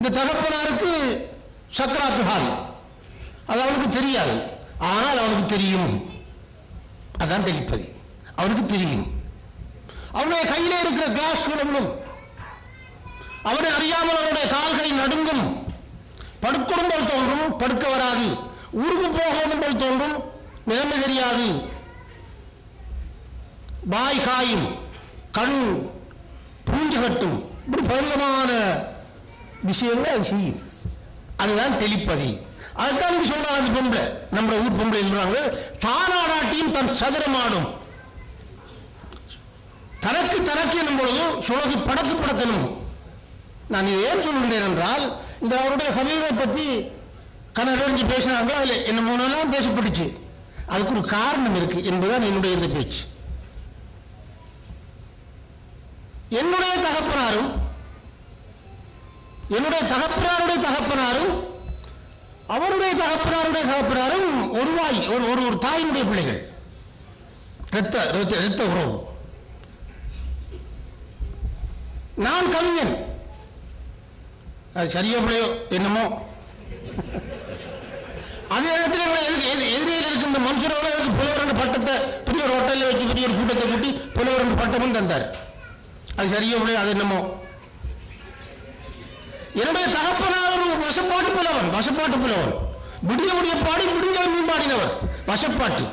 இந்த தகப்பனாருக்கு சக்கராத்து ஹால், அது அவனுக்கு தெரியாது, ஆனால் அவனுக்கு தெரியும். அதான் தெளிப்பது. அவனுக்கு தெரியும். அவனுடைய கையிலே இருக்கிற கிளாஸ் குழம்பும் அவனை அறியாமல் அவனுடைய கால்களை நடுங்கும். படுக்கணும் போல் தோன்றும், படுக்க வராது. ஊருக்கு போகணும் போல் தோன்றும், நிலைமை தெரியாது. வாய் காயும், கண் பூஞ்சு கட்டும். இப்படி பலமான விஷயங்கள் அது செய்யும். அதுதான் தெளிப்பதி. அதுதான் சொல்றாங்க. அந்த பொம்பளை, நம்ம ஊர் பொம்பளை சொல்றாங்க, தானாடாட்டியும் தன் சதுரமாடும். தனக்கு தனக்கு என்னும் பொழுது சுழகு படக்கு படக்கணும். நான் இதை ஏன் சொல்கின்றேன் என்றால், இந்த அவருடைய கவிதை பற்றி கனடறிஞ்சு பேசினாங்க. அதில் என்ன மூணெல்லாம் பேசப்பட்டுச்சு. அதுக்கு ஒரு காரணம் இருக்கு என்பதுதான் என்னுடைய இந்த பேச்சு. என்னுடைய தகப்பனாரும் என்னுடைய தகப்பனாருடைய தகப்பனாரும் அவருடைய தகப்பனாருடைய தகப்பனாரும் ஒரு வாய், ஒரு தாயினுடைய பிள்ளைகள், இரத்த உறவு. நான் கவிஞன், அது சரியோ பிள்ளையோ என்னமோ. அதே நேரத்தில் எதிரியில் இருக்கின்ற மனுஷரோட புலவர் பட்டத்தை பெரிய ஒரு ஹோட்டலில் வச்சு பெரிய ஒரு கூட்டத்தை கூட்டி புலவர் பட்டமும் தந்தார். அது சரியோ பிள்ளையோ அது என்னமோ. என்னுடைய தகப்பனார் ஒரு வசப்பாட்டு புலவன், விடிய உடைய பாடி விடுஞ்சல் பாடினவர், வசப்பாட்டு.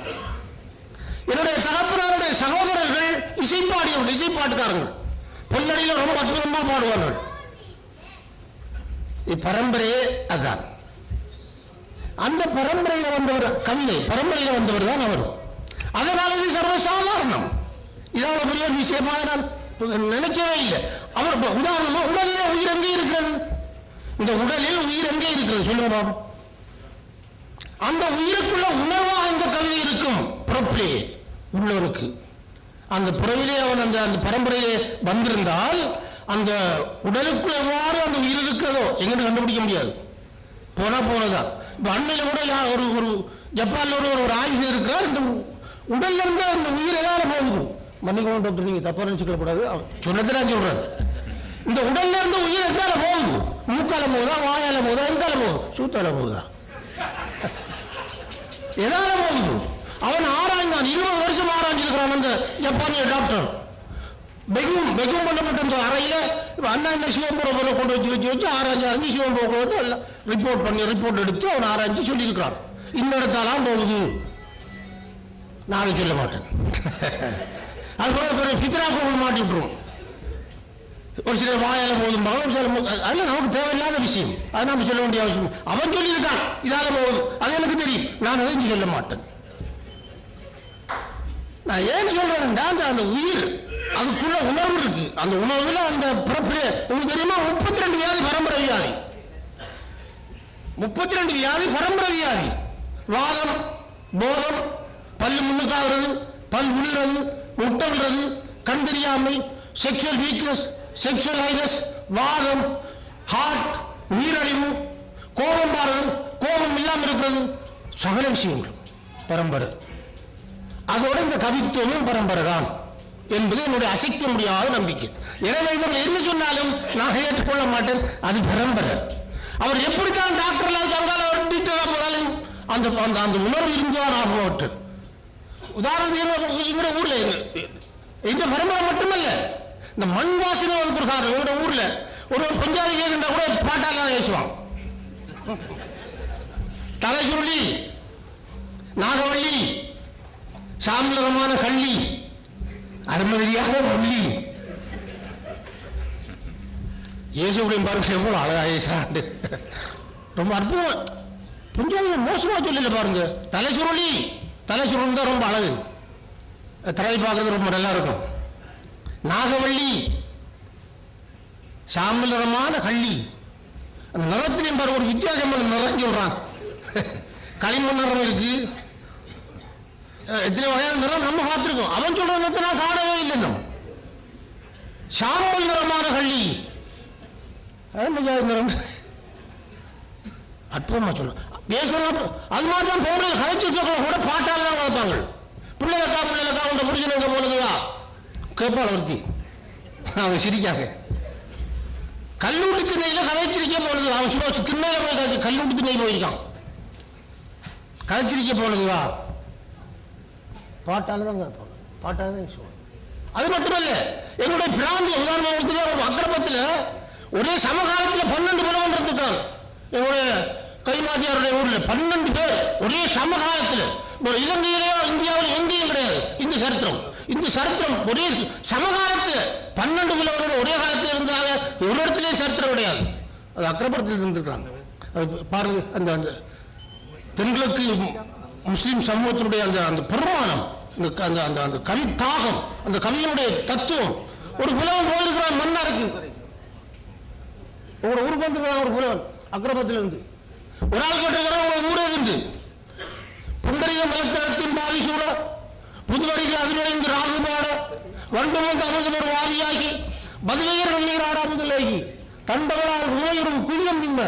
என்னுடைய தகப்பனாருடைய சகோதரர்கள் இசைப்பாட்டுக்காரர்கள், பொல்லடியில் ரொம்ப அற்புதமா பாடுவார்கள். பரம்பரையே அதான். அந்த பரம்பரையில் வந்தவர், கவிதை பரம்பரையில் வந்தவர் தான் அவர். அதனால இது சர்வசாதாரணம். இதான பெரிய விஷயமாக நான் நினைக்கவே இல்லை. அவர் உதாரணமா, உடலிலே உயிர் எங்கே இருக்கிறது? இந்த உடலில் உயிர் எங்கே இருக்கிறது சொல்லுங்க பாபு. அந்த உயிருக்குள்ள உணர்வாக இந்த கவிதை இருக்கும். பிறப்பிலே உள்ளவனுக்கு அந்த பிறவிலே அவன் அந்த பரம்பரையிலே வந்திருந்தால் அந்த உடலுக்கு எவ்வாறு அந்த உயிர் இருக்கிறதோ எங்கன்னு கண்டுபிடிக்க முடியாது. போனதான். இப்ப அண்மையில கூட ஒரு ஜப்பான்ல ஒரு ஆய்வு இருக்கிறார். இந்த உடல்ல இருந்து அந்த உயிர் எதாவது போகுது. மன்னிக்கணும் டாக்டர், நீங்க தப்பா நினைச்சுக்க கூடாது, சொன்னதை நான் சொல்றேன். இந்த உடல்ல இருந்து உயிர் எந்தால போகுது? மூக்கால போகுதா, வாயால போகுதா, எந்தால போகுது? சூத்தால போகுதா, எதால போகுது? அவன் ஆராய்ந்தான். 20 வருஷம் ஆராய்ஞ்சிருக்கிறான் அந்த ஜப்பானிய டாக்டர். பெகும் பண்ணப்பட்ட அந்த அறையில அண்ணா இந்த சிவம்புரை கொண்டு வச்சு ஆராய்ச்சி சிவம்புரை ரிப்போர்ட் எடுத்து அவன் ஆராய்ச்சி சொல்லியிருக்கிறான். இன்னிடத்தாலாம் போகுது. நான் சொல்ல மாட்டேன். அது கூட பித்ரா கோவில் மாட்டி விட்டுருவோம். ஒரு சில வாயால போதும், அதெல்லாம் நமக்கு தேவையில்லாத விஷயம். அது நம்ம சொல்ல வேண்டிய அவசியம். அவன் சொல்லியிருக்கான் இதால போகுது, அது எனக்கு தெரியும், நான் அதை சொல்ல மாட்டேன். நான் ஏன் சொல்றேன்னா, அந்த உயிர் அதுக்குள்ள உணர்வு இருக்கு. அந்த உணர்வுல அந்த பிறப்பு உங்களுக்கு தெரியுமா? 32 வியாதி பரம்பரை வியாதி. 32 வியாதி பரம்பரை வியாதி. வாதம், போதம், பல்லு முன்னுக்காகிறது, பல் விழுறது, முட்டை விடுறது, கண் தெரியாமை, செக்ஷுவல் வீக்னஸ், செக்ஷுவல் ஹைனஸ், வாதம், ஹார்ட், நீரழிவு, கோபம் பாருது, கோபம் இல்லாமல் இருக்கிறது, சகல விஷயங்கள் பரம்பரை. அதோட இந்த கவித்துவமும் பரம்பரை தான் என்பது என்னுடைய அசைக்க முடியாத நம்பிக்கை. எனவே இவர்கள் என்ன சொன்னாலும் நான் ஏற்றுக்கொள்ள மாட்டேன். அது பரம்பரை. அவர் எப்படித்தான் டாக்டர் போனாலும் அந்த உணர்வு இருந்துதான் ஆகும். உதாரணத்துக்கு ஊர்ல இந்த பரம்பரை மட்டுமல்ல, இந்த மண் வாசனை ஒரு காரணம். ஊர்ல ஒரு பஞ்சாதி கேட்கின்ற கூட பாட்டால பேசுவான். தலைசுருளி, நாகவள்ளி, சாம்பலமான கள்ளி, அருமதியாக முள்ளி, இயேசுடைய பாருங்க எவ்வளவு அழகாக ரொம்ப அற்புதம். பஞ்சாதி மோசமா சொல்லல பாருங்க. தலைசுருளி தான் ரொம்ப அழகு, தலை பார்க்கறது ரொம்ப நல்லா இருக்கும். நாகவள்ளி, சாம்பலமான கள்ளி, அந்த நிறத்திலையும் பாரு ஒரு வித்தியாசமான நிறம் சொல்றான். களிமண் நிறம் இருக்கு, எத்தனை வகையான நிறம் நம்ம பார்த்திருக்கோம். அவன் சொல்ற நிறத்தை நான் காணவே இல்லை. நம்ம சாம்பல் நிறமான கள்ளி நிறம் அற்புதமா சொல்ல பேசணும். அது மாதிரி தான் போன கலைச்சு கூட பாட்டால தான் வளர்ப்பாங்க. பிள்ளைலக்கா உங்க புரிஞ்சு போனதுதா கேட்பாள் ஒருத்தி, அவங்க சிரிக்காங்க. கல்லூட்டி திண்ணையில கதைச்சிருக்க போனது. அவன் சும்மா திண்ணையில போய் கல்லூட்டி திண்ணை போயிருக்கான். கதைச்சிருக்க போனதுவா பாட்டாலதான் பாட்டாலதான் சொல்லுவாங்க. அது மட்டுமல்ல, என்னுடைய பிராந்திய உதாரணத்துக்கு அக்கிரமத்தில் ஒரே சமகாலத்தில் 12 புலவன் இருந்துட்டான். என்னுடைய கைமாட்டியாருடைய ஊரில் 12 பேர் ஒரே சமகாலத்தில். இலங்கையிலேயோ இந்தியாவில் எங்கேயும் கிடையாது இந்த சரித்திரம். இந்த சரித்திரம் ஒரே சமகாலத்தில் 12 புலவர்கள் ஒரே காலத்தில் இருந்தாங்க. ஒரு இடத்துலயும் சரித்திரம் கிடையாது. அது அக்கிரமத்தில் இருந்திருக்கிறாங்க. அது பாருங்க, அந்த அந்த தென்கிழக்கு முஸ்லீம் சமூகத்தினுடைய அந்த அந்த பெருமானம், அந்த அந்த அந்த கவி தாகம், அந்த கவியினுடைய தத்துவம். ஒரு புலவன் போயிருக்கிறான் மன்னாருக்கு, உங்களோட ஊருக்கு வந்துருக்கிறான் ஒரு புலவன் அக்கிரமத்தில் இருந்து. ஒரு ஆள் கேட்டுக்கிறான் உங்களோட ஊரே இருந்து புண்டரிய மலத்தளத்தின் பாவி சூழ புதுவரிக்கு அதிலிருந்து ராகுபாட வண்டும் வந்து அமிர்தம் ஒரு வாவியாகி பதிலையர் நீராடா முதலேகி கண்டவரால் உயரும் குழியம் நின்ன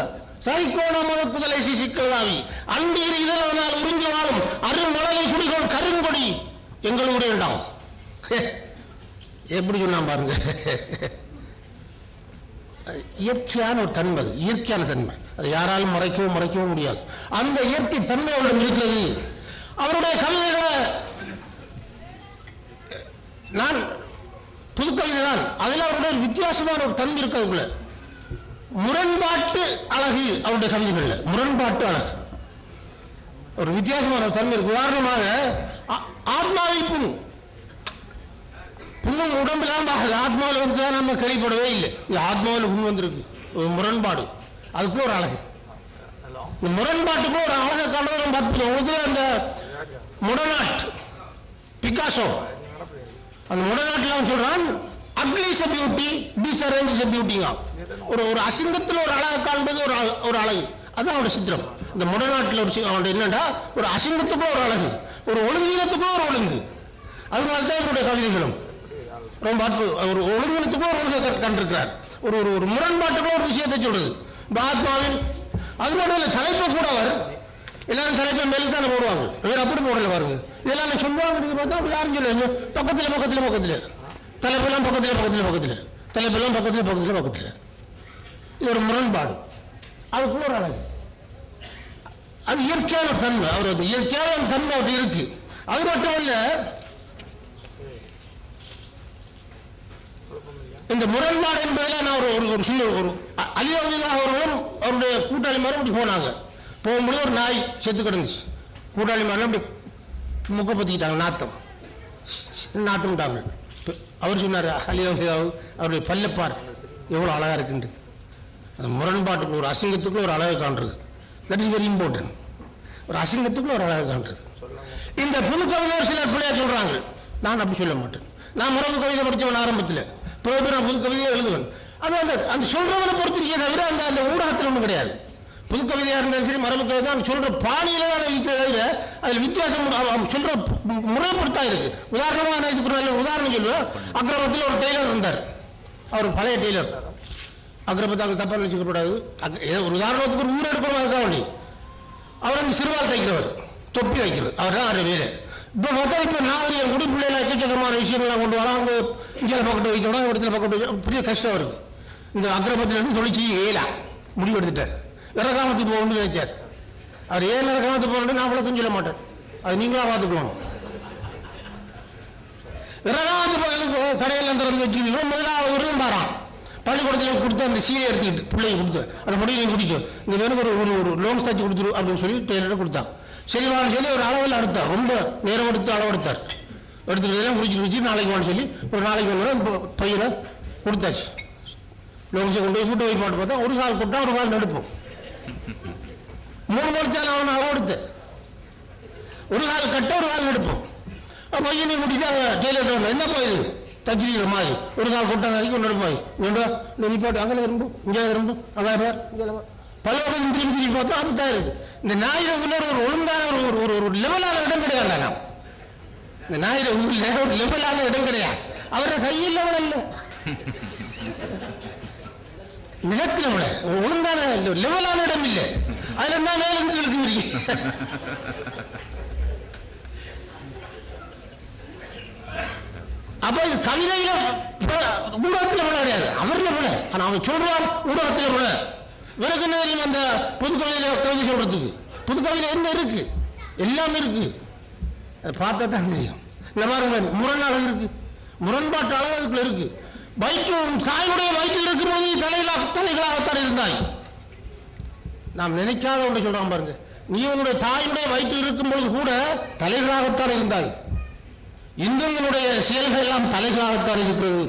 சைக்கோண மதப்புதலை சிசிக்கலாவி அண்டீர் இதனால் உறிஞ்சி வாழும் அருமலலை குடிகள் கருங்கொடி எங்களுடைய இடம். எப்படி சொன்னா பாருங்க, இயற்கையான ஒரு தன்மை, இயற்கையான தன்மை. அது யாராலும் மறைக்கவும் முடியாது. அந்த இயற்கை தன்மை அவரிடம் இருக்கிறது. அவருடைய கவிதைகளை நான் புதுக்கவிதை தான், அதில் அவருடைய வித்தியாசமான ஒரு தன்மை இருக்கிறதுக்குள்ள முரண்பாட்டு அழகு. அவருடைய கவிதைகள்ல முரண்பாட்டு அழகு, ஒரு வித்தியாசமான ஒரு தன்மை இருக்கு. உதாரணமாக ஆத்மாவை புண்ணும் உடம்புலாம் ஆத்மாவில் வந்து தான் நம்ம கேள்விப்படவே இல்லை. இது ஆத்மாவில் புண் வந்திருக்கு, ஒரு முரண்பாடு. அதுக்கு ஒரு அழகு, இந்த முரண்பாட்டுக்கு ஒரு அழகை கண்டது. அந்த முடநாட் பிகாசோ, அந்த முடநாட்டில் அவன் சொல்றான் ugly is a beauty, disarrange is a பியூட்டிங்க. ஒரு அசிங்கத்தில் ஒரு அழகை காண்பது ஒரு அழகு. அதுதான் அவனுடைய சித்திரம். இந்த முடநாட்டில் அவனுடைய என்னடா, ஒரு அசிங்கத்துக்கும் ஒரு அழகு, ஒரு ஒழுங்கீனத்துக்கும் ஒரு ஒழுங்கு. அதனால தான் இவருடைய கவிதைகளும் ரொம்ப ஒரு ஒழுங்கினத்துக்கும் ஒரு ஒழுங்கை கண்டிருக்கிறார். ஒரு முரண்பாட்டுக்கும் ஒரு விஷயத்தை சொல்றது இந்த ஆத்மாவில். அது மட்டும் இல்லை, தலைப்பை கூட அவர் எல்லாரும் தலைப்பை மேலே தானே போடுவாங்க, வேறு அப்படி போடல பாருங்க. இதெல்லாம் சொல்லுவாங்க பார்த்தா யாரும் சொல்லுவாங்க பக்கத்தில் தலைப்பெல்லாம் பக்கத்தில் தலைப்பெல்லாம் பக்கத்தில். இது ஒரு முரண்பாடு, அதுக்குள்ள ஒரு அழகு. அது இயற்கையான தன்மை, அவர் இயற்கையான தன்மை அப்படி இருக்கு. அது மட்டுமல்ல, இந்த முரண்பாடு என்பதில் நான் ஒரு சின்ன ஒரு அலிவதில்லாக அவர்களும் அவருடைய கூட்டாளி மாதிரி அப்படி போனாங்க. போகும்போது ஒரு நாய் செத்து கிடந்துச்சு. கூட்டாளி மாதிரி அப்படி முக்க பற்றிக்கிட்டாங்க, நாத்தம்ட்டாங்க. அவர் சொன்னார் அலிவதில்லாவும் அவருடைய பல்லப்பார் எவ்வளோ அழகாக இருக்குன்ட்டு. அந்த முரண்பாட்டுக்கு ஒரு அசிங்கத்துக்குள்ள ஒரு அழகை காண்றது, தட் இஸ் வெரி இம்பார்ட்டன்ட். ஒரு அசிங்கத்துக்குள்ள ஒரு அழகை காண்றது. இந்த புது கவிதையர் சிலர் பிள்ளையா சொல்றாங்க, நான் அப்படி சொல்ல மாட்டேன். நான் மரபு கவிதை படித்தவன் ஆரம்பத்தில், பிறகு நான் புது கவிதையை எழுதுவேன். அது அந்த சொல்றவனை பொறுத்திருக்கே தவிர அந்த ஊடகத்தில் ஒன்றும் கிடையாது. புது கவிதையாக இருந்தாலும் சரி, மரபு கவிதை தான் சொல்ற பாணியில தான் இருக்கிறத தவிர அதில் வித்தியாசம் சொல்ற முறை பொறுத்தா இருக்கு. உதாரணமாக நான் இதுக்கு நல்ல உதாரணம் சொல்லுவேன். அக்கிரமத்தில் ஒரு டெய்லர் வந்தார், அவர் பழைய டெய்லர். அக்கிரமத்தாங்க தப்பாக நினைச்சுக்க கூடாது. ஒரு உதாரணத்துக்கு ஒரு ஊர் எடுக்கணும், அதுக்காக வேண்டி அவர் வந்து சிறுவால் தைக்கிறவர், தொப்பி வைக்கிறது, அவர் தான் அவருடைய வேலை. இப்போ பார்த்தா இப்போ நாகரிகம் குடி பிள்ளைகளை எக்கச்சக்கமான விஷயங்கள்லாம் கொண்டு வரோம். அவங்க இந்தியாவில் பக்கத்து வைக்கணும், இடத்துல பக்கத்து வைக்கணும், பெரிய கஷ்டம் இருக்கு. இந்த அக்கிரமத்திலிருந்து தொழிற்சி ஏலா முடிவு எடுத்துட்டார். இறக்காமத்துக்கு போகணும்னு நினைச்சார். அவர் ஏன் இறக்காமத்துக்கு போகணும்னு நான் விளக்கம் சொல்ல மாட்டேன், அது நீங்களா பார்த்துக்கணும். இறக்காமத்து கடையில் திறந்து வச்சுக்கிட்டு முதலாவது ஒரு பாரான் பள்ளிக்கூடத்தில் கொடுத்து அந்த சீலை எடுத்துக்கிட்டு பிள்ளைங்க கொடுத்து அந்த முடியலையும் குடிக்கும். இந்த வேணும் ஒரு லோன் தச்சு கொடுத்துரு அப்படின்னு சொல்லி டெய்லரை கொடுத்தான். சரிவான்னு சொல்லி ஒரு அளவில் எடுத்தார், ரொம்ப நேரம் எடுத்து அளவெடுத்தார். எடுத்துக்கிட்டு குடிச்சு நாளைக்கு வான்னு சொல்லி ஒரு நாளைக்கு வந்து பையனை கொடுத்தாச்சு. லோன்ஸை கொண்டு போய் கூட்டு போய் மாட்டு பார்த்தா ஒரு கால் கொடுத்தா ஒரு கால் எடுப்போம். 3 கொடுத்தாலும் அவனை அளவெடுத்து ஒரு கால் கட்ட ஒரு கால் எடுப்போம். பையனை கூட்டிட்டு டெய்லர் வந்தேன், என்னப்பா இது தச்சிருக்கிற மாதிரி ஒரு கால் கொட்டா வரைக்கும் ஒன்று எடுப்பாய் நீ பாட்டு அங்கே திரும்பும் இங்கே திரும்பும் அங்கே பல்லவர்கள் திரும்பி பார்த்தா அப்படித்தான் இருக்கு. இந்த ஞாயிறு ஒரு ஒழுங்கான ஒரு லெவலான இடம் கிடையாது. நாம் இந்த ஞாயிறு ஊரில் ஒரு லெவலான இடம் கிடையாது. அவரை கையில் லெவல் இல்லை, நிலத்தில் ஒழுங்கான லெவலான இடம் இல்லை. அதுல தான் மேலும் இருக்கு. அப்ப இது கவிதையில ஊடகத்தில் விட கிடையாது, அவர்ல விட. ஆனா அவன் சொல்றான் ஊடகத்தில் விட. விறகு நேரில் அந்த புதுக்கவிதையில கவிதை சொல்றதுக்கு புதுக்கவிதை என்ன இருக்கு? எல்லாமே இருக்கு. பார்த்தா தான் தெரியும். இந்த மாதிரி முரண் அழகு இருக்கு, முரண்பாட்டு அழகு அதுக்குள்ள இருக்கு. வயிற்று தாயுடைய வயிற்றில் இருக்கும்போது தலைகளாகத்தான் இருந்தாய். நாம் நினைக்காத ஒன்று சொல்றான் பாருங்க, நீ உன்னுடைய தாயுடைய வயிற்றில் இருக்கும் பொழுது கூட தலைகளாகத்தான் இருந்தாய். இந்துங்களுடைய செயல்கள் எல்லாம் தலைகளாகத்தான் இருக்கிறது.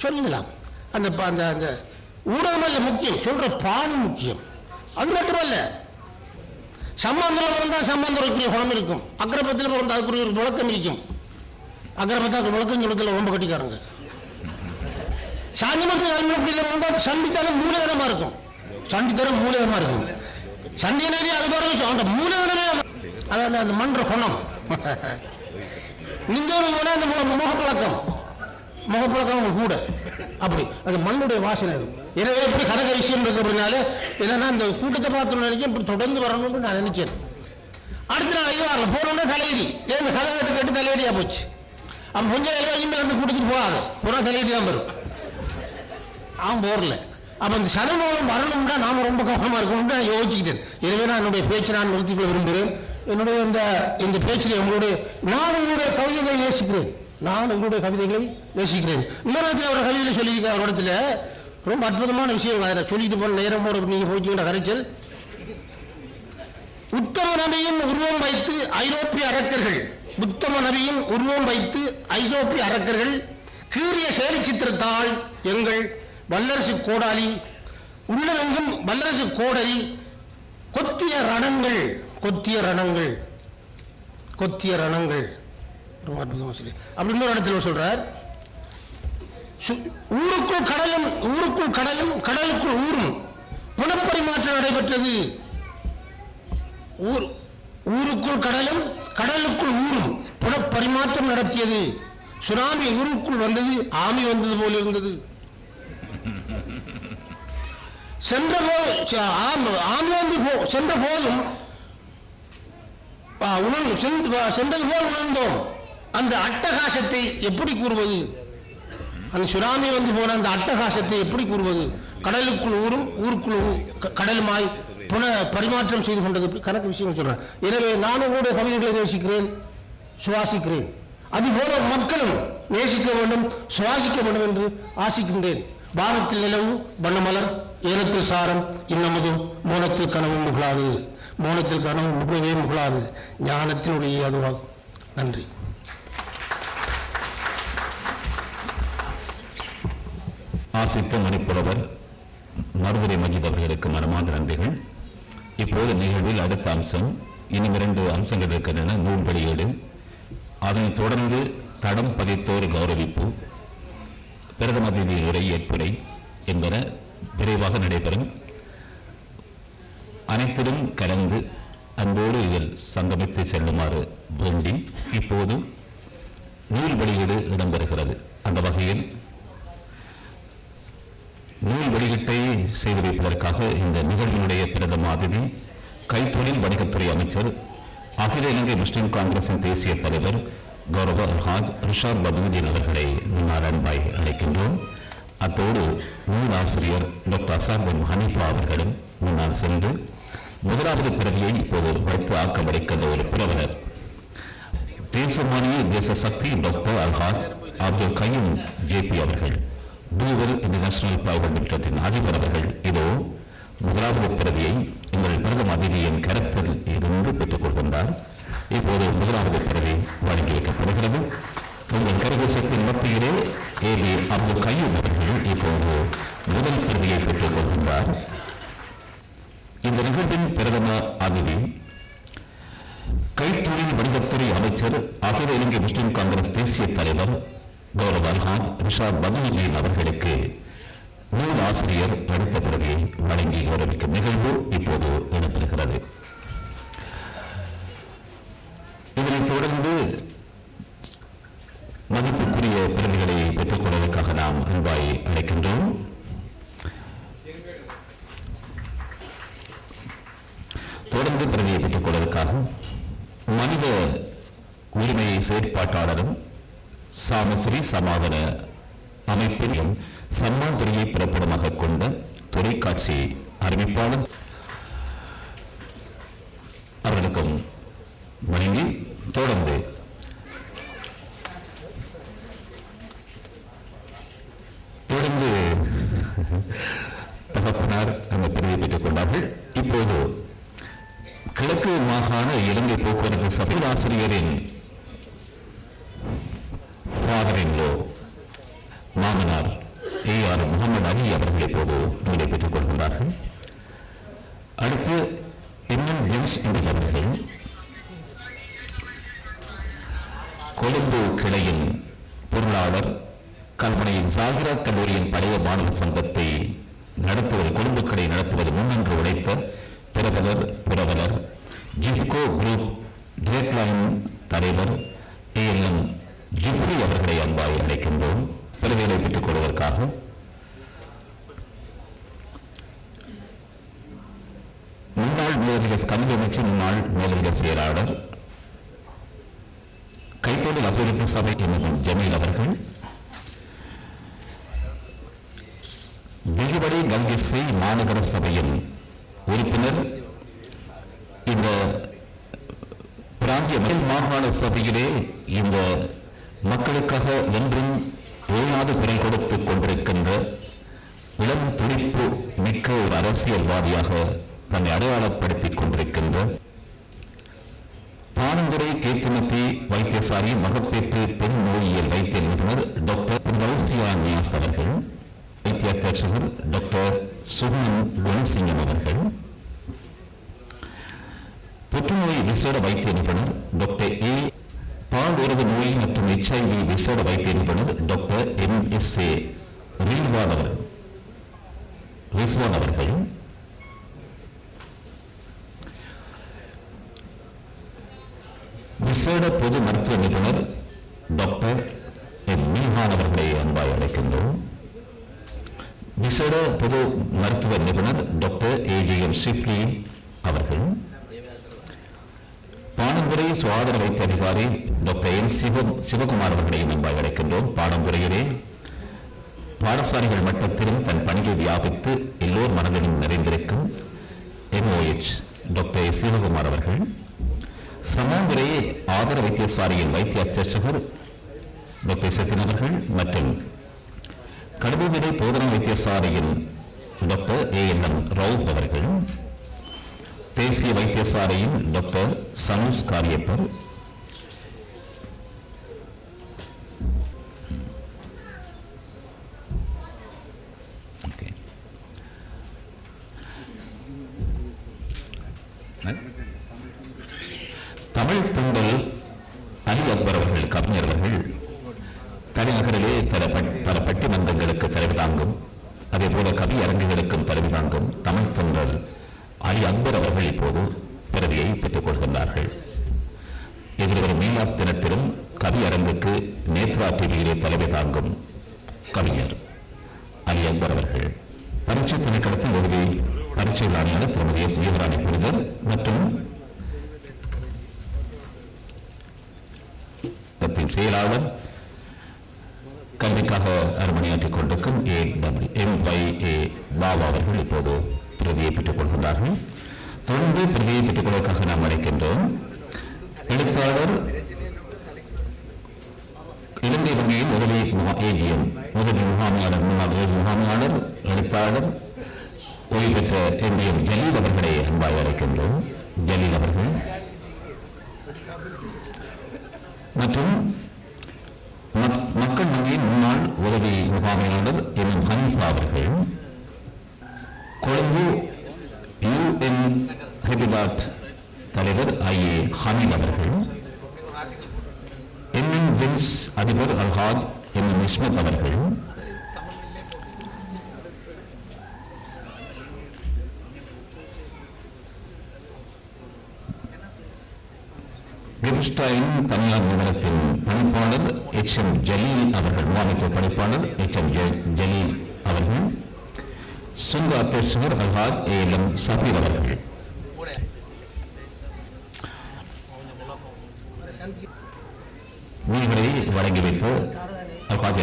சொல்லலாம். அந்த அந்த ஊடகம் அல்ல முக்கியம், சொல்ற பாணி முக்கியம். அது மட்டுமல்ல, சம்பந்தம் பிறந்தால் சம்பந்தத்துக்குரிய குணம் இருக்கும், அக்கிரமத்தில் பிறந்த அதுக்குரிய ஒரு விளக்கம் இருக்கும். அக்கிரமத்தாக்கு விளக்கம் சொல்றதுல ரொம்ப கட்டிக்காரங்க. சாந்திமரத்தில் பிறந்தால் சண்டித்தனம் மூலதனமா இருக்கும், சண்டித்தனம் மூலதனமா இருக்கும். சண்டியனே அது பாருங்க, அந்த மூலதனமே அதாவது அந்த மன்ற குணம். நீங்க அந்த முகப்பழக்கம் கூட அப்படி அது மண்ணுடைய வாசனை. எனவே எப்படி கரக விஷயம் இருக்கு அப்படின்னால என்னன்னா இந்த கூட்டத்தை பார்த்து நினைக்கிறேன், இப்படி தொடர்ந்து வரணும்னு நான் நினைக்கிறேன். அடுத்த நாள் வரல போனோம்னா தலையடி, இந்த கரகத்தை கட்டு தலையடியா போச்சு. அப்ப கொஞ்சம் இனிமேல் வந்து கூட்டத்துக்கு போகாது, பூரா தலையடி தான் வரும். அவன் போறல. அப்ப இந்த சனமூலம் வரணும்னா நாம ரொம்ப கவனமா இருக்கணும்னு நான் யோசிச்சுக்கிட்டேன். எனவே நான் என்னுடைய பேச்சு நான் நிறுத்திக் கொள்ள விரும்புகிறேன். என்னுடைய இந்த பேச்சில் உங்களுடைய நான் உங்களுடைய கவிதைகளை நேசிக்கிறேன், நான் உங்களுடைய கவிதைகளை நேசிக்கிறேன். இன்னொரு அவர் கவிதையில் சொல்லியிருக்க ஒரு இடத்துல ரொம்ப அற்புதமான விஷயம் சொல்லிட்டு போன நேரம் நீங்க போயிட்டீங்க. கரைச்சல் உத்தம நபியின் உருவம் வைத்து ஐரோப்பிய அரக்கர்கள், உத்தம நபியின் உருவம் வைத்து ஐரோப்பிய அரக்கர்கள் கீறிய கேலி சித்திரத்தால் எங்கள் வல்லரசு கோடாலி உள்ளவெங்கும் வல்லரசு கோடலி கொத்திய ரணங்கள், கொத்திய ரணங்கள், கொத்திய ரணங்கள். அப்படின்னு ஒரு இடத்துல சொல்றார், ஊருக்குள் கடலும் ஊருக்குள் கடலும் கடலுக்குள் ஊரும் புனப்பரிமாற்றம் நடைபெற்றது. ஊருக்குள் கடலும் கடலுக்குள் ஊரும் புனப்பரிமாற்றம் நடத்தியது. சுனாமி ஊருக்குள் வந்தது, ஆமி வந்தது போல இருந்தது. சென்ற போதும் சென்றது போல் உணர்ந்தோம். அந்த அட்டகாசத்தை எப்படி கூறுவது? அந்த சுனாமி வந்து போன அந்த அட்டகாசத்தை எப்படி கூறுவது? கடலுக்குள் ஊரும் ஊருக்குள் கடலுமாய் புன பரிமாற்றம் செய்து கொண்டது கணக்கு விஷயம் சொல்றேன். எனவே நானும் கூட கவிதைகளை நேசிக்கிறேன், சுவாசிக்கிறேன். அதுபோல மக்களும் நேசிக்க வேண்டும், சுவாசிக்க வேண்டும் என்று ஆசிக்கின்றேன். வானத்தில் நிலவு வண்ணமலர், ஏனத்தில் சாரம் இன்னமது மோனத்தில் கனவு முகலாது, மோனத்தில் கனவு முகவே முகலாது, ஞானத்தினுடைய அதுவாகும். நன்றி. ஆசித்த மணிப்புலவர் மருதுரை மஜித் அவர்களுக்கு மனமார்ந்த நன்றிகள். இப்போது நிகழ்வில் அடுத்த அம்சம், இன்னும் 2 அம்சங்கள் இருக்கின்றன. நூல் வெளியீடு, அதனைத் தொடர்ந்து தடம் பதித்தோர் கௌரவிப்பு, பிரதம அதிதி உரை ஏற்புரை என்பன விரைவாக நடைபெறும். அனைத்திலும் கலந்து அன்போடு இதில் சங்கமித்து செல்லுமாறு வேண்டி இப்போது நூல் வெளியீடு இடம்பெறுகிறது. அந்த வகையில் நூல் வெளியீட்டை செய்து வைப்பதற்காக இந்த நிகழ்வினுடைய பிரதம அதிதி கைத்தொழில் வணிகத்துறை அமைச்சர், அகில இலங்கை முஸ்லிம் காங்கிரசின் தேசிய தலைவர் கௌரவ அல்ஹாஜ் ரிஷாத் பதுமுதீன் அவர்களை முன்னால் அன்பாய் அழைக்கின்றோம். அத்தோடு நூல் ஆசிரியர் டாக்டர் அசாத் பின் ஹனீஃபா அவர்களும் முன்னால் சென்று முதலாவது பிரதியை இப்போது வைத்து ஆக்கமடைக்கின்ற ஒரு புலவனர், தேசமானிய தேச சக்தி டாக்டர் அல்ஹாஜ் அப்துல் கையூம் ஜேபி அவர்கள், டூவல் இன்டர்நேஷனல் பிரைவேட் லிமிடெட்டின் அதிபர் அவர்கள் இதோ முதலாவது பிரதியை உங்கள் பிரதம அதிதியின் கருத்தில் இருந்து பெற்றுக் கொள்கின்றார். இப்போது முதலாவது பிரதி வழங்கி வைக்கப்படுகிறது. உங்கள் கரகோசத்தின் மத்தியிலே ஏபி அப்துல் கையூம் அவர்கள் இப்போது முதல் பிரதியை பெற்றுக் கொள்கின்றார். இந்த நிகழ்வின் பிரதம அதிதி கைத்தொழில் வணிகத்துறை அமைச்சர், அகில இலங்கை முஸ்லிம் காங்கிரஸ் தேசிய தலைவர் கௌரவ அல்ஹாஜ் ரிஷாத் பதுமுதீன் அவர்களுக்கு நூல் ஆசிரியர் அடுத்த பிரதியை வழங்கி கௌரவிக்கும் நிகழ்வு இப்போது இடம்பெறுகிறது. இதனைத் தொடர்ந்து மதிப்புக்குரிய பிரதிகளை பெற்றுக் கொள்வதற்காக நாம் அன்பாய் அழைக்கின்றோம். தொடர்ந்து பிரதியை பெற்றுக் கொள்வதற்காக செயற்பாட்டாளரும் சாமஸ்ரீ சமாதான அமைப்பின் சம்மான் துறையை பிறப்பிடமாக கொண்ட தொலைக்காட்சி அறிவிப்பாளர் அவர்களுக்கும் வணங்கி தொடர்ந்து தகப்பனார் அந்த பிரிவை பெற்றுக் கொண்டார்கள். இப்போது கிழக்கு மாகாண இலங்கை போக்குவரத்து சபை ஆசிரியரின் ஃபாதர்-இன்-லா மாமனார் AR முகமது அலி அவர்கள் இப்போது நூலை பெற்றுக் கொள்கின்றார்கள். அடுத்து எம்என் ஜேம்ஸ் அவர்கள் கொழும்பு கிளையின் பொருளாளர், கல்முனை ஜாகிரா கல்லூரியின் பழைய மாணவர் சங்கத்தை நடத்துவது, கொழும்பு கிளை நடத்துவது முன்னின்று உழைத்த புரவலர், ஜிஃப்கோ குரூப் கிரேட் லைன் தலைவர் ALM ஜிஃப்ரி அவர்களை அன்பாய் அழைக்கின்றோம். பிறகுகளை பெற்றுக் கொள்வதற்காக முன்னாள் மேலதிக கல்வி அமைச்சர், முன்னாள் மேலதிக செயலாளர், கைத்தொழில் அபிவிருத்தி சபை ஜமீல் அவர்கள், வெகுபடி கல்கிசை மாநகர சபையின் உறுப்பினர், இந்த பிராந்திய மேல் மாகாண சபையிலே இந்த மக்களுக்காக என்றும் ஓயாது குரல் கொடுத்துக் கொண்டிருக்கின்ற இளம் துடிப்பு மிக்க ஒரு அரசியல்வாதியாக தன்னை அடையாளப்படுத்திக் கொண்டிருக்கின்ற பானந்துறை கேத்துமத்தி வைத்தியசாலை மகப்பேற்று பெண் நோயியல் வைத்திய நிபுணர் டாக்டர் ரவுசியா நியாஸ் அவர்கள், வைத்திய அத்தியட்சகர் டாக்டர் சுகுணன் குணசிங்கம் அவர்கள், புற்றுநோய் விசேட வைத்திய நிபுணர் டாக்டர் பால் உறவு நோய் மற்றும் HIV விசேட வைத்திய நிபுணர் டாக்டர் MSA ரிஸ்வான் அவர்கள், விசேட பொது மருத்துவ நிபுணர் டாக்டர் மீஹான் அவர்களை அன்பாய் அழைக்கின்றோம். விசேட பொது மருத்துவ நிபுணர் டாக்டர் AJM ஷிப்லி அவர்கள், பானந்துறை சுகாதார வைத்திய அதிகாரி டாக்டர் M சிவகுமார் அவர்களையும் அன்பாய் அழைக்கின்றோம். பானந்துறையிலே பாடசாலைகள் மட்டத்திலும் தன் பணியை வியாபித்து எல்லோர் மனதிலும் நிறைந்திருக்கும் MOH டாக்டர் சிவகுமார் அவர்கள், சமாந்துறை ஆதார வைத்தியசாலையின் வைத்திய அத்தியட்சகர் டாக்டர் சத்தியன் அவர்கள் மற்றும் கடுமைவிலை போதனா வைத்தியசாலையின் டாக்டர் ALM ரவுஃப் அவர்கள், தேசிய வைத்தியசாலையின் டாக்டர் சனூஸ் காரியப்பர், தமிழ் துண்டல் அலி அக்பர் அவர்கள், கவிஞர் அவர்கள், தலைநகரிலே பல பட்டிமன்றங்களுக்கு தலைமை தாங்கும், அதே போல கவி அரங்குகளுக்கும் தலைமை தாங்கும் தமிழ் துண்டல் அலி அக்பர் அவர்கள் இப்போது பிறவியை பெற்றுக் கொள்கின்றார்கள். எதிர்வரும் மீலாத் தினத்திலும் கவி அரங்குக்கு நேத்ரா டிவியிலே தலைமை தாங்கும் கவிஞர் அலி அக்பர் அவர்கள், பரீட்சை திணைக்களத்தில் உதவி பரீட்சைகள் ஆணையாளர் திருமதி S. யுவராணி புனிதர் மற்றும் செயலாளர், கல்விக்காக அருமணியாற்றிக் கொண்டிருக்கும் MYA பாபா அவர்கள் இப்போது பிரதியை பெற்றுக் கொள்கின்றார்கள். தொடர்ந்து பிரதியை பெற்றுக் கொள்வதற்காக நாம் அழைக்கின்றோம் எழுத்தாளர், இலங்கை வங்கியின் உதவி AGM உதவி முகாமையாளர், முன்னாள் உதவி முகாமையாளர், எழுத்தாளர், ஓய்வு பெற்ற MDM ஜலீல் அவர்களை அன்பாய் அழைக்கின்றோம். ஜலீல் அவர்கள் மற்றும் மக்கள் வங்கியின் முன்னாள் உதவி முகாமையாளர் எனும் ஹனீஃபா அவர்கள், கொழும்பு UN ஹெபிபாட் தலைவர் IA ஹமீத் அவர்கள், MN ஜென்ஸ் அதிபர் அல்ஹாத் எனும் இஸ்மத் அவர்கள், கிரிஸ்டாயின் தனியார் நிறுவனத்தின் பணிப்பாளர் HM ஜலீல் அவர்கள், முகாமைத்துவ பணிப்பாளர் HM ஜலீல் அவர்கள், சுங்க அத்தியட்சகர் அல்ஹாத் ALM சஃபீர் அவர்கள், நீங்களை வழங்கி வைத்து அல்ஹாஜ்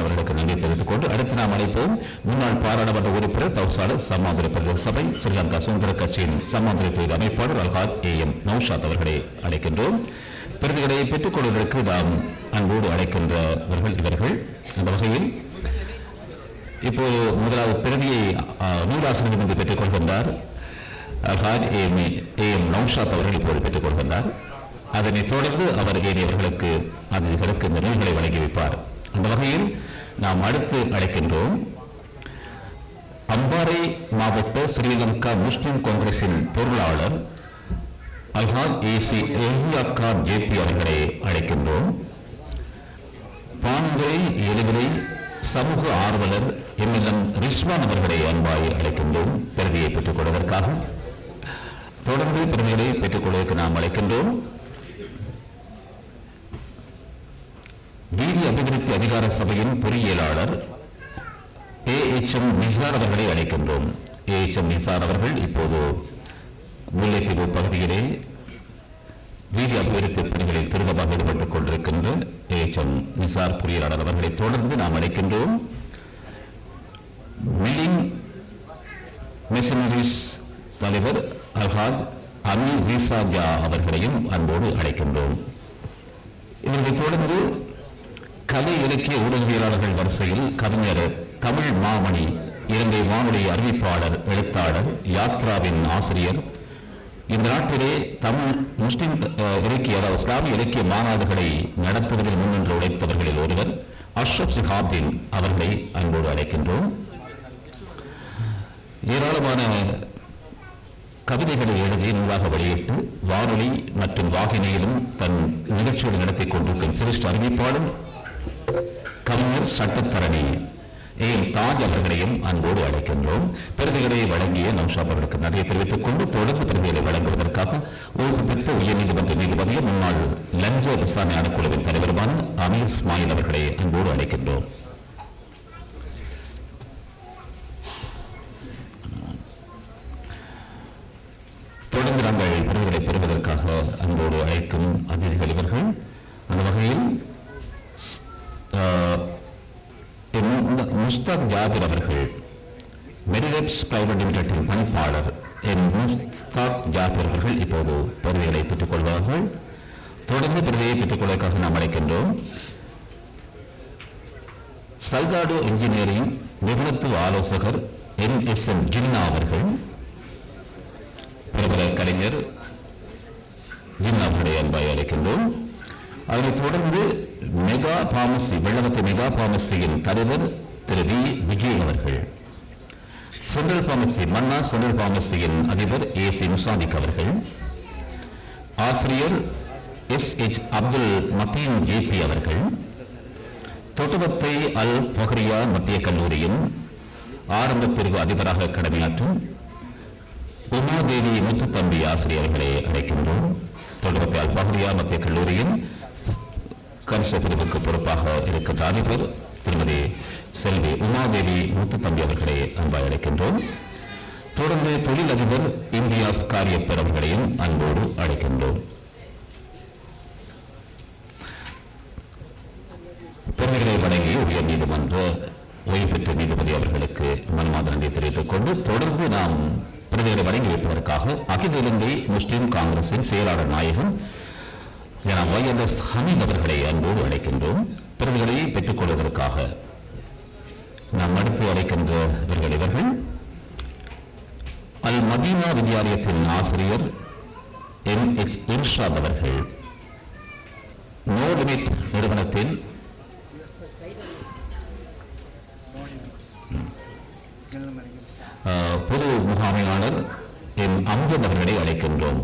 அவர்களுக்கு நன்றி தெரிவித்துக் கொண்டு அடுத்து நாம் அழைப்போம் முன்னாள் பாராளுமன்ற உறுப்பினர் தௌசால சமாந்திர பிரதேச சபை ஸ்ரீலங்கா சுதந்திர கட்சியின் சமாந்திர பிரிவு அமைப்பாளர் அல்ஹாஜ் AM நௌஷாத் அவர்களை அழைக்கின்றோம். பிரதிகளை பெற்றுக் கொள்வதற்கு நாம் அன்போடு அழைக்கின்றவர்கள் இவர்கள். அந்த வகையில் இப்போது முதலாவது பிரதியை நூலாசிரியர் பெற்றுக் கொள்கின்றார் அல்ஹாஜ் AM நௌஷாத் அவர்கள் இப்போது பெற்றுக் கொள்கின்றார். அதனைத் தொடர்ந்து அவர் ஏனையவர்களுக்கு அதிகளுக்கு இந்த நூல்களை வழங்கி வைப்பார். அந்த வகையில் நாம் அடுத்து அழைக்கின்றோம் அம்பாறை மாவட்ட ஸ்ரீலங்கா முஸ்லிம் காங்கிரசின் பொருளாளர் அல்ஹாஜ் AC எஹியாக்கார் JP அவர்களை அழைக்கின்றோம். பான்துறை எலிவிலை சமூக ஆர்வலர் MLM ரிஸ்வான் அவர்களை அன்பாய் அழைக்கின்றோம் பிரதியை பெற்றுக் கொள்வதற்காக. தொடர்ந்து பிரதிகளை பெற்றுக் கொள்வதற்கு நாம் அழைக்கின்றோம் வீதி அபிவிருத்தி அதிகார சபையின் பொறியியலாளர் AHM நிசார் அவர்களை அழைக்கின்றோம். AHM நிசார் அவர்கள் இப்போது முல்லைத்தீவு பகுதியிலே வீதி அபிவிருத்தி பணிகளில் துரிதமாக ஈடுபட்டுக் கொண்டிருக்கின்ற AHM நிசார் பொறியியலாளர் அவர்களை தொடர்ந்து நாம் அழைக்கின்றோம் மில்லிங் மிஷனரிஸ் தலைவர் அல்ஹாஜ் அமீர் ரீசாஜா அவர்களையும் அன்போடு அழைக்கின்றோம். இதனை தொடர்ந்து கலை இலக்கிய ஊடகவியலாளர்கள் வரிசையில் கவிஞர் தமிழ் மாமணி இலங்கை வானொலி அறிவிப்பாளர் எழுத்தாளர் யாத்ராவின் ஆசிரியர் இந்த நாட்டிலே தமிழ் முஸ்லிம் இலக்கிய அதாவது இஸ்லாமிய இலக்கிய மாநாடுகளை நடத்துவதில் முன்னின்று உழைத்தவர்களில் ஒருவர் அஷ்ரப் சிஹாப்தீன் அவர்களை அன்போடு அழைக்கின்றோம். ஏராளமான கவிதைகளை எழுதி நூலாக வெளியிட்டு வானொலி மற்றும் வாகினியிலும் தன் நிகழ்ச்சிகளை நடத்திக் கொண்டிருக்கும் சிரேஷ்ட அறிவிப்பாளர் கவிஞர் சட்டத்தரணி AM தாஜ் அவர்களையும் அன்போடு அழைக்கின்றோம். பிரதிகளை வழங்கிய நௌஷாத் அவர்களுக்கு நன்றியை தெரிவித்துக் கொண்டு தொடர்ந்து பிரதிகளை வழங்குவதற்காக ஓய்வு பெற்ற உயர்நீதிமன்ற நீதிபதியும் முன்னாள் லஞ்ச விசாரணை ஆணைக்குழுவின் தலைவருமான அமீர் இஸ்மாயில் அவர்களை அன்போடு அழைக்கின்றோம். தொடர்ந்து நாங்கள் பிரதிகளை பெறுவதற்காக அன்போடு அழைக்கும் அதிதிகள் இவர்கள். அந்த வகையில் முஸ்தாக் ஜாபிர் அவர்கள் மெரிலெப்ஸ் பிரைவேட் லிமிடெட்டின் பணிப்பாளர் முஸ்தாக் ஜாபிர் அவர்கள் இப்போது பிரதிகளை பெற்றுக் கொள்வார்கள். தொடர்ந்து பிரதியை பெற்றுக் கொள்வதற்காக நாம் அழைக்கின்றோம் சல்காடோ இன்ஜினியரிங் நிபுணத்துவ ஆலோசகர் NSM ஜின்னா அவர்கள். பிரபல கலைஞர் ஜின்னா அவர்களை அன்பாய் அழைக்கின்றோம். அதனைத் தொடர்ந்து மெகா பார்மசி வெள்ளவத்து மெகா பார்மசியின் தலைவர் திரு V விஜய் அவர்கள். சென்ட்ரல் பார்மசி மன்னா சென்ட்ரல் பார்மசியின் அதிபர் AC முசாதிக் அவர்கள். ஆசிரியர் SH அப்துல் மத்தீன் JP அவர்கள். தொட்டுவத்தை அல் ஃபஹ்ரியா மத்திய கல்லூரியின் ஆரம்ப பிரிவு அதிபராக கடமையாற்றும் உமாதேவி முத்துத்தம்பி ஆசிரியர்களை அழைக்கின்றோம். தொட்டுவத்தை அல் ஃபஹ்ரியா மத்திய கல்லூரியின் கணிச பிரிவுக்கு பொறுப்பாக இருக்கின்ற அதிபர் திருமதி செல்வி உமாதேவி முத்துத்தம்பி அவர்களை அன்பாய் அழைக்கின்றோம். தொடர்ந்து தொழிலதிபர் இந்தியாஸ் காரியப்பர் அவர்களையும் அன்போடு அழைக்கின்றோம். பெருமைகளை வழங்கி உயர் நீதிமன்ற ஓய்வு பெற்ற நீதிபதி அவர்களுக்கு மனமார்ந்த நன்றி தெரிவித்துக் கொண்டு தொடர்ந்து நாம் பிரதிகளை வழங்கி வைப்பதற்காக அகில இலங்கை முஸ்லிம் காங்கிரசின் செயலாளர் நாயகம் ஜனாப் YLS ஹமீத் அவர்களை அன்போடு அழைக்கின்றோம். பிரதிகளை பெற்றுக் கொள்வதற்காக நாம் அடுத்து அழைக்கின்றவர்கள் இவர்கள் அல் மதீனா வித்யாலயத்தின் ஆசிரியர் NH இர்ஷாத் அவர்கள். நோ லிமிட் நிறுவனத்தில் பொது முகாமையாளர் அம்ஜத் அவர்களை அழைக்கின்றோம்.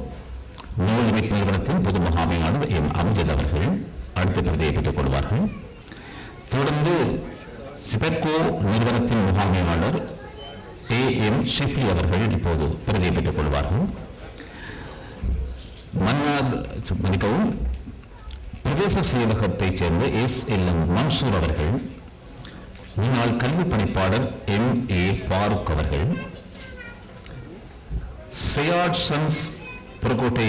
நோ லிமிட் நிறுவனத்தின் பொது முகாமையாளர் அம்ஜத் அவர்கள் அடுத்த பிரதியை பெற்றுக் கொள்வார்கள். தொடர்ந்து சிபெட்கோ நிறுவனத்தின் முகாமையாளர் AM ஷிப்லி அவர்கள் இப்போது பிரதியை பெற்றுக் கொள்வார்கள். மன்னிக்கவும் பிரதேச செயலகத்தைச் சேர்ந்த SLM மன்சூர் அவர்கள். முன்னாள் கல்வி பணிப்பாளர் MA ஃபாரூக் அவர்கள். செயாட் சன்ஸ் புறக்கோட்டை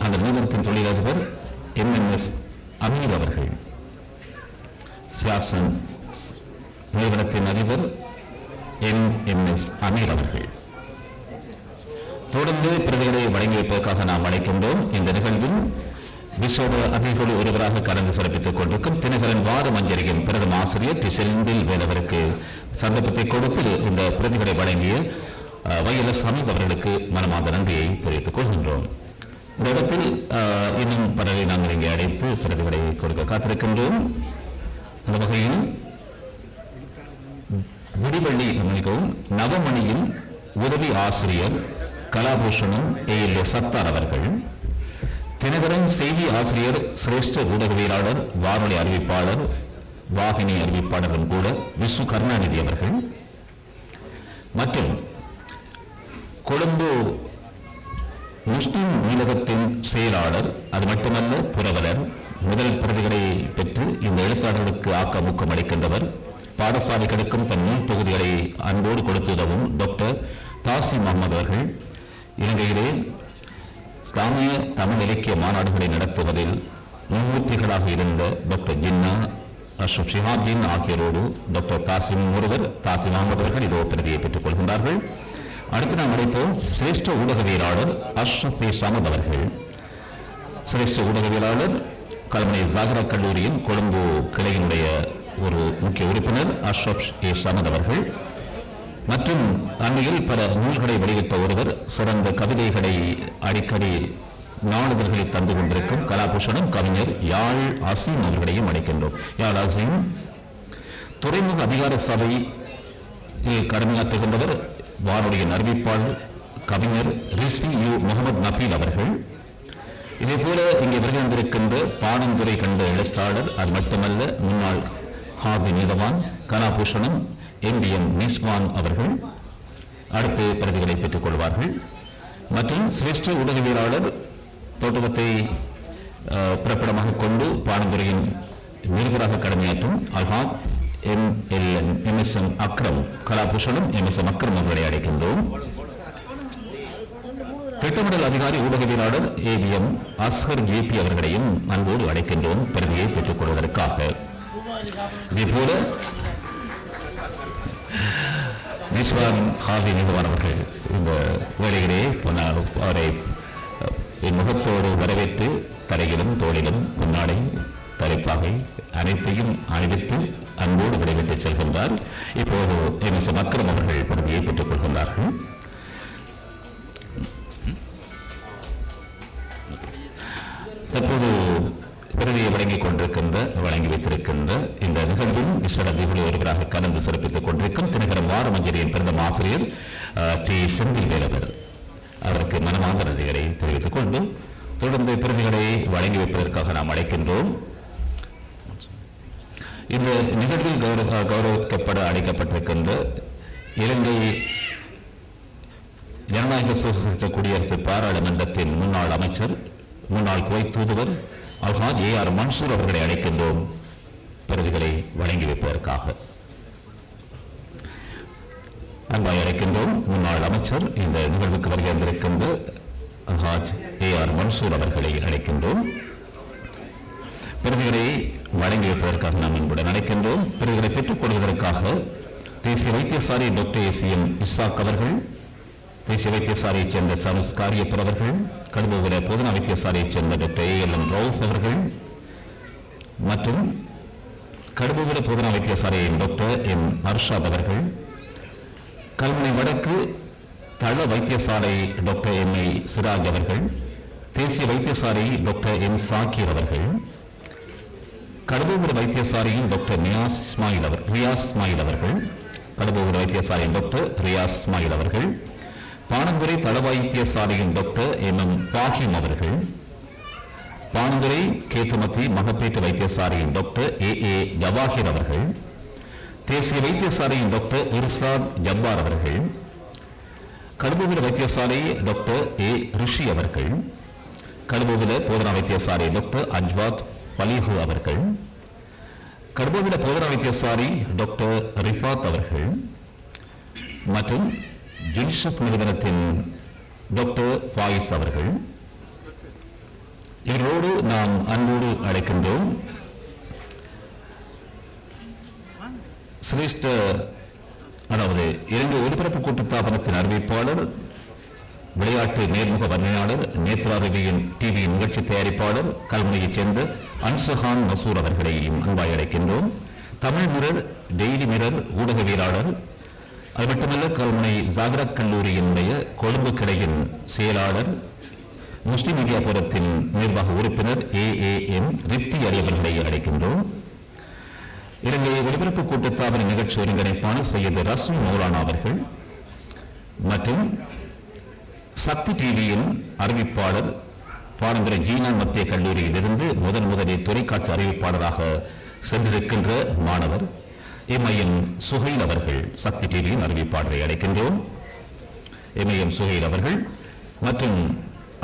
அந்த நிறுவனத்தின் தொழிலதிபர் MNS அமீர் அவர்கள், சியாசன் நிறுவனத்தின் அதிபர் NMS அமீர் அவர்கள். தொடர்ந்து பிரதிகளை வழங்கி வைப்பதற்காக நாம் அழைக்கின்றோம். இந்த நிகழ்வில் விசோட அதிகளி ஒருவராக கலந்து சிறப்பித்துக் கொண்டிருக்கும் தினகரன் வார மஞ்சரியின் பிரதம ஆசிரியர் டி. செந்தில் வேலவருக்கு சந்தர்ப்பத்தை கொடுத்து இந்த பிரதிகளை வழங்கிய வைஎல்எஸ் ஹமீத் அவர்களுக்கு மனமார்ந்த நன்றியை தெரிவித்துக் கொள்கின்றோம். இந்த இடத்தில் இன்னும் பலரை நாங்கள் இங்கே அழைத்து பிரதிகளை கொடுக்க காத்திருக்கின்றோம். அந்த வகையில் விடிவள்ளி மன்னிக்கவும் நவமணியின் உதவி ஆசிரியர் கலாபூஷணம் ALA சத்தார் அவர்கள், தினகரன் செய்தி ஆசிரியர், சிரேஷ்ட ஊடகவியலாளர், வானொலி அறிவிப்பாளர், வாகினி அறிவிப்பாளரும் கூட விசு கருணாநிதி அவர்கள் மற்றும் கொழும்பு முஸ்லிம் நூலகத்தின் செயலாளர், அது மட்டுமல்ல புரவலர், முதல் பிரதிகளை பெற்று இந்த எழுத்தாளர்களுக்கு ஆக்கமூக்கம் அளிக்கின்றவர், பாடசாலைகளுக்கும் தன் நூல் தொகுதிகளை அன்போடு கொடுத்துதவும் டாக்டர் தாசி முகமது அவர்கள், இலங்கையிலே இஸ்லாமிய தமிழ் இலக்கிய மாநாடுகளை நடத்துவதில் முன்மூர்த்திகளாக இருந்த டாக்டர் ஜின்னா, அஷ்ரப் ஷிஹாப்தீன் ஆகியோரோடு டாக்டர் தாசிம் ஒருவர், தாசி முகமது அவர்கள் இதோ பிரதியை பெற்றுக் கொள்கின்றார்கள். அடுத்து நாம் அழைப்போம் சிரேஷ்ட ஊடகவியலாளர் அஷ்ரப் சமத் அவர்கள். சிரேஷ்ட ஊடகவியலாளர், கல்முனை ஜாகரா கல்லூரியின் கொழும்பு கிளையினுடைய ஒரு முக்கிய உறுப்பினர் அஷ்ரப் சமத் அவர்கள் மற்றும் அண்மையில் பல நூல்களை வெளியிட்ட ஒருவர், சிறந்த கவிதைகளை அடிக்கடி நாளிதழ்களில் தந்து கொண்டிருக்கும் கலாபூஷணம் கவிஞர் யாழ் அசீம் அவர்களையும் அழைக்கின்றோம். யாழ் அசீம் துறைமுக அதிகார சபையில் கடமையாற்றுகின்றவர், வானொலியின் அறிவிப்பாளர், கவிஞர் ரிஸ்வி யு முகமது நபீல் அவர்கள். இதே போல இங்கே வருகின்றிருக்கின்ற பாடந்துறை கண்ட எழுத்தாளர், அது மட்டுமல்ல முன்னாள் ஹாஜி நீதவான் கலாபூஷணம் MDM நிஸ்வான் அவர்கள் அடுத்து பிரதிகளை பெற்றுக் கொள்வார்கள். மற்றும் சிரேஷ்ட ஊடகவியலாளர், தோட்டத்தை பிறப்பிடமாக கொண்டு பாடந்துறையின் நிருபராக கடமையாற்றும் அல்ஹாத் MSM அக்ரம் கலாபூஷணம் MSM அக்ரம் அவர்களை அழைக்கின்றோம். திட்டமிடல் அதிகாரி ஊடகவியலாளர் ABM அஸ்கர் JP அவர்களையும் அன்போடு அழைக்கின்றோம் பிரதியை பெற்றுக் கொள்வதற்காக. இதேபோல நிஸ்வான் ஹாவி நிறுவனம் அவர்கள் இந்த வேலைகளே அவரை என் முகத்தோடு வரவேற்று தலையிலும் தோளிலும் முன்னாடை தலைப்பாகை அனைத்தையும் அணிவித்து அன்போடு விடைபெற்று செல்கின்றார். இப்போது MSM அக்ரம் அவர்கள் பதவியை பெற்றுக் கொள்கின்றார்கள். தற்போது விருதியை வழங்கி வைத்திருக்கின்ற இந்த நிகழ்வில் விசேட அதிகாரி ஒருவராக கலந்து சிறப்பித்துக் கொண்டிருக்கும் தினகரன் வார மஞ்சரியின் பிரதம ஆசிரியர் டி. செந்தில் வேலவர் அவருக்கு மனமார்ந்த நன்றிகளை தெரிவித்துக் கொண்டு தொடர்ந்து பிரதிகளை வழங்கி வைப்பதற்காக நாம் அழைக்கின்றோம். இந்த நிகழ்வில் கௌரவிக்கப்பட அழைக்கப்பட்டிருக்கின்ற இலங்கை ஜனநாயக சோசலிச குடியரசு பாராளுமன்றத்தின் முன்னாள் அமைச்சர், முன்னாள் குவைத் தூதுவர் அல்ஹாஜ் AR மன்சூர் அவர்களை அழைக்கின்றோம் பிரதிகளை வழங்கி வைப்பதற்காக. அன்பாய் அழைக்கின்றோம் முன்னாள் அமைச்சர், இந்த நிகழ்வுக்கு வருகை வந்திருக்கின்ற அல்ஹாஜ் AR மன்சூர் அவர்களை அழைக்கின்றோம். பிரதிகளை வழங்கி வைப்பதற்காக நாம் அன்புடன் அழைக்கின்றோம். பிரதிகளை பெற்றுக் கொள்வதற்காக தேசிய வைத்தியசாலை டாக்டர் ACM இஸ்ஸாக் அவர்கள், தேசிய வைத்தியசாலையைச் சேர்ந்த சனுஸ் காரியப்பர் அவர்கள், கடுபோவில பொதுநா வைத்தியசாலையைச் சேர்ந்த டாக்டர் ALM ரவுஃப் அவர்கள் மற்றும் கடுபோவில பொதுநா வைத்தியசாலையின் டாக்டர் M அர்ஷாத் அவர்கள், கல்முனை வடக்கு தள வைத்தியசாலை டாக்டர் MI சிராஜ் அவர்கள், தேசிய வைத்தியசாலை டாக்டர் M சாக்கீர் அவர்கள், கடுபோவில வைத்தியசாலையின் டாக்டர் ரியாஸ் இஸ்மாயில் அவர்கள், கடுபோவில வைத்தியசாலையின் டாக்டர் ரியாஸ் இஸ்மாயில் அவர்கள், பாணந்துறை தள வைத்தியசாலையின் டாக்டர் MM ஃபாஹிம் அவர்கள், பாணந்துறை கேத்துமத்தி மகப்பேட்டு வைத்தியசாலையின் டாக்டர் AA ஜவாஹிர் அவர்கள், தேசிய வைத்தியசாலையின் டாக்டர் இர்சாத் ஜப்பார் அவர்கள், கடுபோவில வைத்தியசாலை டாக்டர் A ரிஷி அவர்கள், கடுபோவில போதனா வைத்தியசாலை டாக்டர் அஜ்வாத் பலிஹு அவர்கள், கடுபோவில போதனா வைத்தியசாலை டாக்டர் ரிஃபாத் அவர்கள் மற்றும் ஜின்ஷப் நிறுவனத்தின் டாக்டர் ஃபாயிஸ் அவர்கள், இவரோடு நாம் அன்போடு அழைக்கின்றோம் சிரேஷ்ட அதாவது இலங்கை ஒலிபரப்பு கூட்டுத்தாபனத்தின் அறிவிப்பாளர், விளையாட்டு நேர்முக வர்ணனையாளர், நேத்ரா ரவியின் டிவி நிகழ்ச்சி தயாரிப்பாளர், கல்முனையைச் சேர்ந்த அன்சஹான் மசூர் அவர்களையும் அன்பாய் அழைக்கின்றோம். தமிழ் மிரர், டெய்லி மிரர் ஊடகவியலாளர், அது மட்டுமல்ல கல்முனை ஜாகரத் கல்லூரியினுடைய கொழும்பு கிளையின் செயலாளர், முஸ்லிம் மீடியா போரத்தின் நிர்வாக உறுப்பினர் AAM ரிப்தி அலி அவர்களை அழைக்கின்றோம். இலங்கை ஒலிபரப்பு கூட்டுத்தாபன நிகழ்ச்சி ஒருங்கிணைப்பாளர் சையது ரசூல் மௌலானா அவர்கள் மற்றும் சக்தி டிவியின் அறிவிப்பாளர், பாரம்பரிய ஜீனான் மத்திய கல்லூரியில் இருந்து முதலில் தொலைக்காட்சி அறிவிப்பாளராக சென்றிருக்கின்ற மாணவர் MIM சுஹைல் அவர்கள் சக்தி டிவியின் அறிவிப்பாளரை அழைக்கின்றோம். MIM சுஹைல் அவர்கள் மற்றும்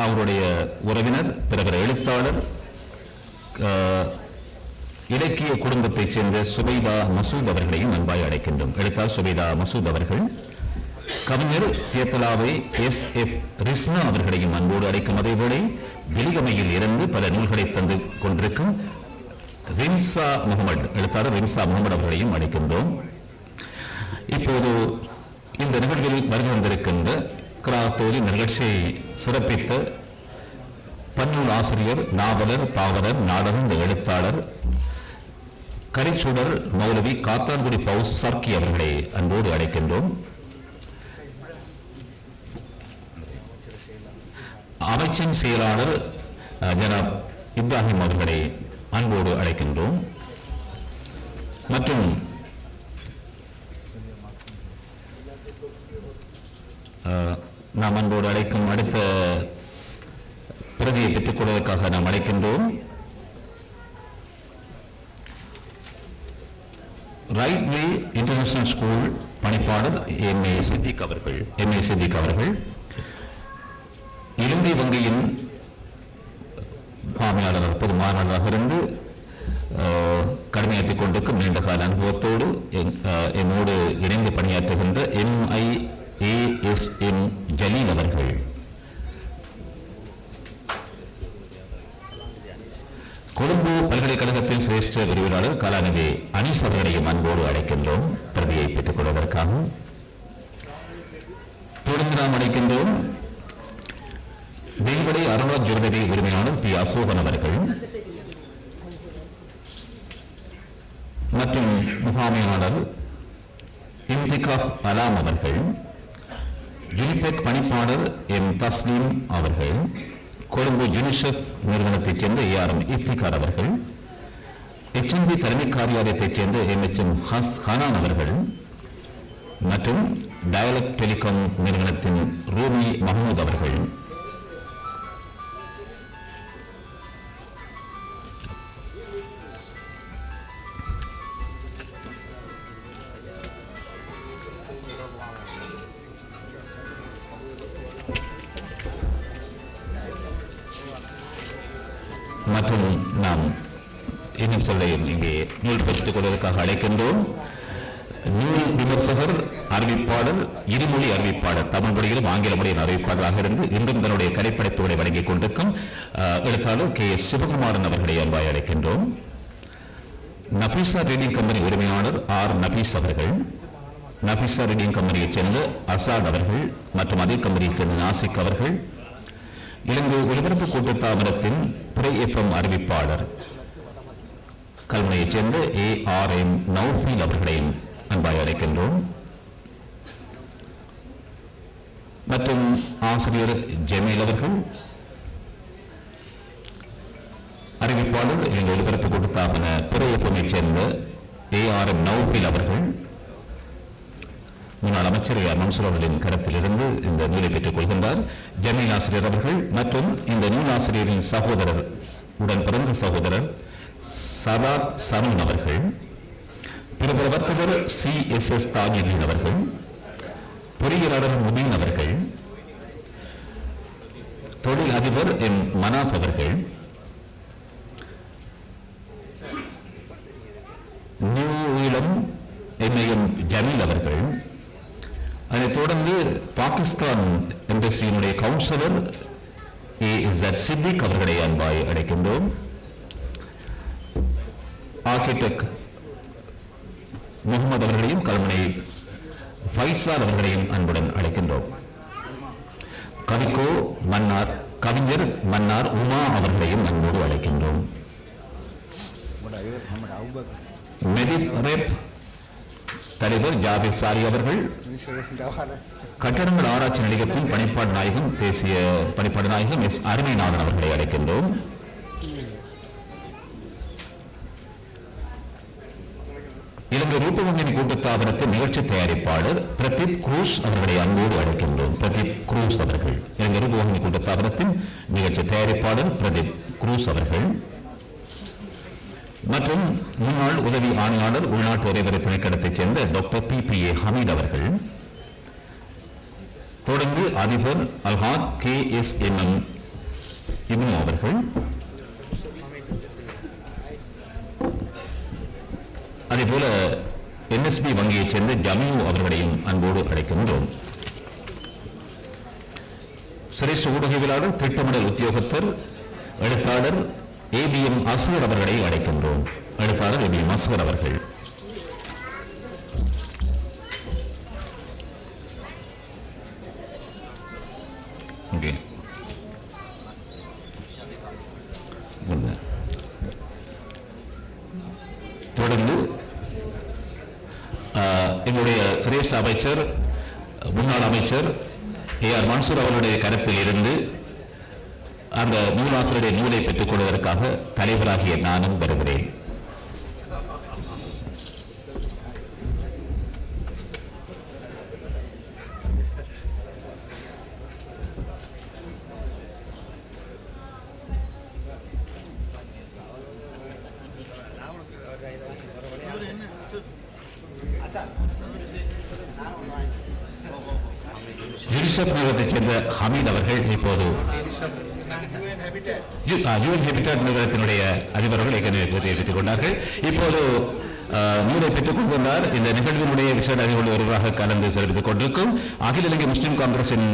அவருடைய உறவினர் பிரபல எழுத்தாளர், இலக்கிய குடும்பத்தைச் சேர்ந்த சுபைதா மசூத் அவர்களையும் அன்பாய் அழைக்கின்றோம். எழுத்தாளர் சுபைதா மசூத் அவர்கள், கவிஞர் தியத்தலாவை SF ரிஸ்னா அவர்களையும் அன்போடு அழைக்கும். அதேவேளை வெளிகமையில் இருந்து பல நூல்களை தந்து கொண்டிருக்கும் ரிம்சா முகமது, எழுத்தாளர் ரிம்சா முகமது அவர்களையும் அழைக்கின்றோம். இப்போது இந்த நிகழ்வில் வருகை வந்திருக்கின்ற கிராத்தோரி நிகழ்ச்சியை சிறப்பித்த பன்னூல் ஆசிரியர், நாவலர், பாவலர், நாடக எழுத்தாளர், கரிச்சுடர் மௌலவி காத்தான்குடி ஃபவுஸ் சர்க்கி அவர்களை அன்போடு அழைக்கின்றோம். அமைச்சின் செயலாளர் ஜனாப் இப்ராஹிம் அவர்களை அன்போடு அழைக்கின்றோம். மற்றும் நாம் அன்போடு அழைக்கும் அடுத்த பிரதியை பெற்றுக் கொள்வதற்காக நாம் அழைக்கின்றோம். ரைட் வே இன்டர்நேஷனல் ஸ்கூல் பணிப்பாளர் MA சித்திக் அவர்கள், இலங்கை வங்கியின் முகாமையாளர் பொது மாணவராக இருந்து கடமையாற்றிக் கொண்டிருக்கும் நீண்டகால அனுபவத்தோடு என்னோடு இணைந்து பணியாற்றுகின்ற MIASM ஜலீல் அவர்கள், கொழும்பு பல்கலைக்கழகத்தின் சிரேஷ்ட விரிவுரையாளர் கலாநிதி அனீஸ் அவர்களையும் அன்போடு அழைக்கின்றோம் பிரதியை பெற்றுக் கொள்வதற்காக. தொடர்ந்து நாம் அழைக்கின்றோம் தெய்வடை அருணா ஜுவல்லரி உரிமையாளர் P. அசோகன் அவர்கள் மற்றும் முகாமையாளர் இம்திகாஃப் அலாம் அவர்கள், யூனிபெக் பணிப்பாளர் M. தஸ்லீம் அவர்கள், கொழும்பு யூனிசெஃப் நிறுவனத்தைச் சேர்ந்த ARM இஃப்திகார் அவர்கள், HMB தலைமை காரியாலயத்தைச் சேர்ந்த MHM ஹனான் அவர்கள் மற்றும் டயலக் டெலிகாம் நிறுவனத்தின் ரூமி மஹமூத் அவர்கள், மற்றும் நாம் இன்னும் சொல்ல இங்கே நூல் பெற்றுக் கொள்வதற்காக அழைக்கின்றோம். நூல் விமர்சகர், அறிவிப்பாளர், இருமொழி அறிவிப்பாளர், தமிழ் மொழியிலும் ஆங்கில மொழியின் அறிவிப்பாளராக இருந்து இன்றும் தன்னுடைய கலைப்படைப்புகளை வழங்கிக் கொண்டிருக்கும் எழுத்தாளர் K.S. சிவகுமாரன் அவர்களை அன்பாய் அழைக்கின்றோம். நபீசா ரீடிங் கம்பெனி உரிமையாளர் R. நபீஸ் அவர்கள், நபீசா ரீடிங் கம்பெனியைச் சேர்ந்த அசாத் அவர்கள் மற்றும் அதே கம்பெனியைச் சேர்ந்த நாசிக் அவர்கள், இலங்கை ஒலிபரப்பு கூட்டுத்தாபனத்தின் பிறை FM அறிவிப்பாளர் கல்முனையைச் சேர்ந்த ARM நௌஃபீல் அவர்களையும் அன்பாய் அழைக்கின்றோம். மற்றும் ஆசிரியர் ஜமீல் அவர்கள், அறிவிப்பாளர் இலங்கை ஒலிபரப்பு கூட்டுத்தாபன பிறை FMஐச் சேர்ந்த ARM நௌஃபீல் அவர்கள், முன்னாள் அமைச்சர் மன்சூர் அவர்களின் கருத்திலிருந்து இந்த நூலை பெற்றுக் கொள்கின்றார். ஜமீல் ஆசிரியர் அவர்கள் மற்றும் இந்த நூல் ஆசிரியரின் சகோதரர், உடன் பிறந்த சகோதரர் சதாத் சனூன் அவர்கள், பிரபல வர்த்தகர் CSS தாஜுதீன் அவர்கள், பொறியியலாளர் முபீன் அவர்கள், தொழில் அதிபர் M. மனாப் அவர்கள், நியூ ஈழம் MIM ஜமீல் அவர்கள், அதைத் தொடர்ந்து பாகிஸ்தான் எம்பசியினுடைய கவுன்சிலர் A.Z. சித்திக் அவர்களை அன்பாய் அழைக்கின்றோம். ஆர்கிடெக்ட் முகமது அவர்களையும் கல்முனை ஃபைசால் அவர்களையும் அன்புடன் அழைக்கின்றோம். கவிஞர் மன்னார் உமா அவர்களையும் அன்போடு அழைக்கின்றோம். மெடிரெப் தலைவர் ஜாபிர் சாரி அவர்கள் கட்டடங்கள் ஆராய்ச்சி நிலையத்தின் பணிப்பாடு நாயகம் தேசிய பணிப்பாடு நாயகம் எஸ் அருமைநாதன் அவர்களை அழைக்கின்றோம். இலங்கை ரூபவங்கினி கூட்டுத்தாபனத்தின் நிகழ்ச்சி தயாரிப்பாளர் பிரதீப் குரூஸ் அவர்களை அன்போடு அழைக்கின்றோம். பிரதீப் குரூஸ் அவர்கள் இலங்கை ரூபவங்கினி கூட்டுத்தாபனத்தின் நிகழ்ச்சி தயாரிப்பாளர் பிரதீப் குரூஸ் அவர்கள் மற்றும் முன்னாள் உதவி ஆணையாளர் உள்நாட்டு உறவுமுறை திணைக்களத்தைச் சேர்ந்த டாக்டர் PPA ஹமீத் அவர்கள், தொடர்ந்து அதிபர் அல்ஹாத் KSNM இப்னு அவர்கள், அதேபோல NSB வங்கியைச் சேர்ந்த ஜமியூ அவர்களையும் அன்போடு அழைக்கின்றோம். சிரேஷ்ட ஊடகவியலாளர் திட்டமிடல் உத்தியோகத்தர் எழுத்தாளர் ABM அஸ்கர் அவர்களை அழைக்கின்றோம். எழுத்தாளர் ABM அஸ்கர் அவர்கள், தொடர்ந்து என்னுடைய சிரேஷ்ட அமைச்சர் முன்னாள் அமைச்சர் AR மன்சூர் அவர்களுடைய கருத்தில் இருந்து அந்த நூலாசிரியருடைய நூலை பெற்றுக் கொள்வதற்காக தலைவராகிய நானும் வருகிறேன். யூனிசெஃப் நிறுவனத்தைச் சேர்ந்த ஹமீத் அவர்கள் இப்போது UN ஹேபிட்டாட் நிறுவனத்தினுடைய அதிபர்கள் ஏற்கனவே தெரிவித்துக் கொண்டார்கள். இப்போது நூலை பெற்றுக் கொண்டுள்ளார். இந்த நிகழ்வினுடைய விசேட அதிபர்கள் ஒருவராக கலந்து சிறப்பித்துக் கொண்டிருக்கும் அகில இலங்கை முஸ்லிம் காங்கிரசின்